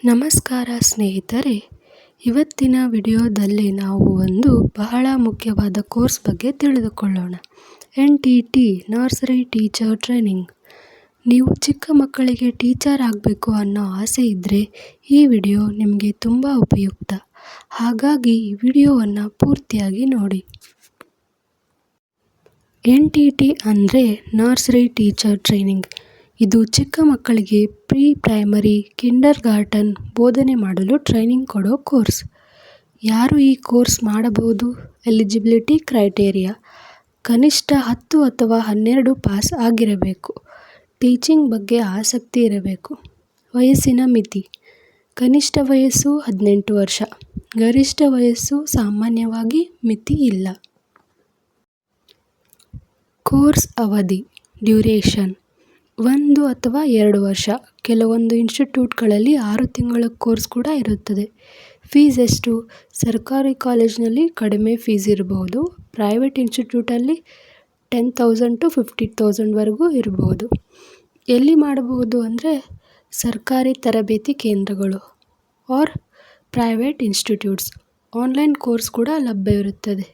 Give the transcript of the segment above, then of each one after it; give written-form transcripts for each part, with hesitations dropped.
ನಮಸ್ಕಾರ ಸ್ನೇಹಿತರೆ, ಇವತ್ತಿನ ವಿಡಿಯೋದಲ್ಲಿ ನಾವು ಒಂದು ಬಹಳ ಮುಖ್ಯವಾದ ಕೋರ್ಸ್ ಬಗ್ಗೆ ತಿಳಿದುಕೊಳ್ಳೋಣ. NTT nursery teacher training. ನೀವು ಚಿಕ್ಕ ಮಕ್ಕಳಿಗೆ ಟೀಚರ್ ಆಗಬೇಕು ಅನ್ನೋ ಆಸೆ ಇದ್ದರೆ ಈ ವಿಡಿಯೋ ನಿಮಗೆ ತುಂಬ ಉಪಯುಕ್ತ. ಹಾಗಾಗಿ ಈ ವಿಡಿಯೋವನ್ನು ಪೂರ್ತಿಯಾಗಿ ನೋಡಿ. NTT ಅಂದರೆ ನರ್ಸರಿ ಟೀಚರ್ ಟ್ರೈನಿಂಗ್. ಇದು ಚಿಕ್ಕ ಮಕ್ಕಳಿಗೆ ಪ್ರೀ ಪ್ರೈಮರಿ, ಕಿಂಡರ್ ಗಾರ್ಟನ್ ಬೋಧನೆ ಮಾಡಲು ಟ್ರೈನಿಂಗ್ ಕೊಡೋ ಕೋರ್ಸ್. ಯಾರು ಈ ಕೋರ್ಸ್ ಮಾಡಬಹುದು? ಎಲಿಜಿಬಿಲಿಟಿ ಕ್ರೈಟೇರಿಯಾ: ಕನಿಷ್ಠ 10 ಅಥವಾ 12 ಪಾಸ್ ಆಗಿರಬೇಕು. ಟೀಚಿಂಗ್ ಬಗ್ಗೆ ಆಸಕ್ತಿ ಇರಬೇಕು. ವಯಸ್ಸಿನ ಮಿತಿ: ಕನಿಷ್ಠ ವಯಸ್ಸು 18 ವರ್ಷ. ಗರಿಷ್ಠ ವಯಸ್ಸು ಸಾಮಾನ್ಯವಾಗಿ ಮಿತಿ ಇಲ್ಲ. ಕೋರ್ಸ್ ಅವಧಿ ಡ್ಯೂರೇಷನ್ 1 ಅಥವಾ 2 ವರ್ಷ. ಕೆಲವೊಂದು ಇನ್ಸ್ಟಿಟ್ಯೂಟ್ಗಳಲ್ಲಿ 6 ತಿಂಗಳ ಕೋರ್ಸ್ ಕೂಡ ಇರುತ್ತದೆ. ಫೀಸ್ ಎಷ್ಟು? ಸರ್ಕಾರಿ ಕಾಲೇಜಿನಲ್ಲಿ ಕಡಿಮೆ ಫೀಸ್ ಇರಬಹುದು. ಪ್ರೈವೇಟ್ ಇನ್ಸ್ಟಿಟ್ಯೂಟಲ್ಲಿ 10,000 to 50,000 ವರೆಗೂ ಇರಬಹುದು. ಎಲ್ಲಿ ಮಾಡಬಹುದು ಅಂದರೆ ಸರ್ಕಾರಿ ತರಬೇತಿ ಕೇಂದ್ರಗಳು or private institutes. Online course ಕೂಡ ಲಭ್ಯವಿರುತ್ತದೆ.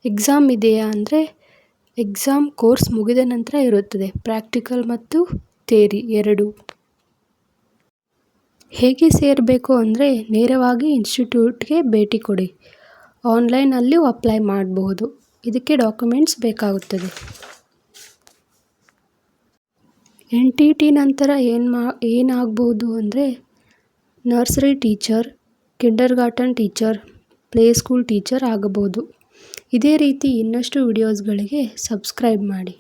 ಎಕ್ಸಾಮ್ ಇದೆಯಾ ಅಂದರೆ ಎಕ್ಸಾಮ್ ಕೋರ್ಸ್ ಮುಗಿದ ನಂತರ ಇರುತ್ತದೆ. ಪ್ರಾಕ್ಟಿಕಲ್ ಮತ್ತು ಥಿಯರಿ ಎರಡೂ. ಹೇಗೆ ಸೇರಬೇಕು ಅಂದರೆ ನೇರವಾಗಿ ಇನ್ಸ್ಟಿಟ್ಯೂಟ್ಗೆ ಭೇಟಿ ಕೊಡಿ. ಆನ್ಲೈನಲ್ಲಿಯೂ ಅಪ್ಲೈ ಮಾಡಬಹುದು. ಇದಕ್ಕೆ ಡಾಕ್ಯುಮೆಂಟ್ಸ್ ಬೇಕಾಗುತ್ತದೆ. NTT ನಂತರ ಏನಾಗಬಹುದು ಅಂದರೆ nursery teacher, kindergarten teacher, play school teacher ಆಗಬಹುದು. ಇದೇ ರೀತಿ ಇನ್ನಷ್ಟು ವಿಡಿಯೋಸ್ಗಳಿಗೆ ಸಬ್ಸ್ಕ್ರೈಬ್ ಮಾಡಿ.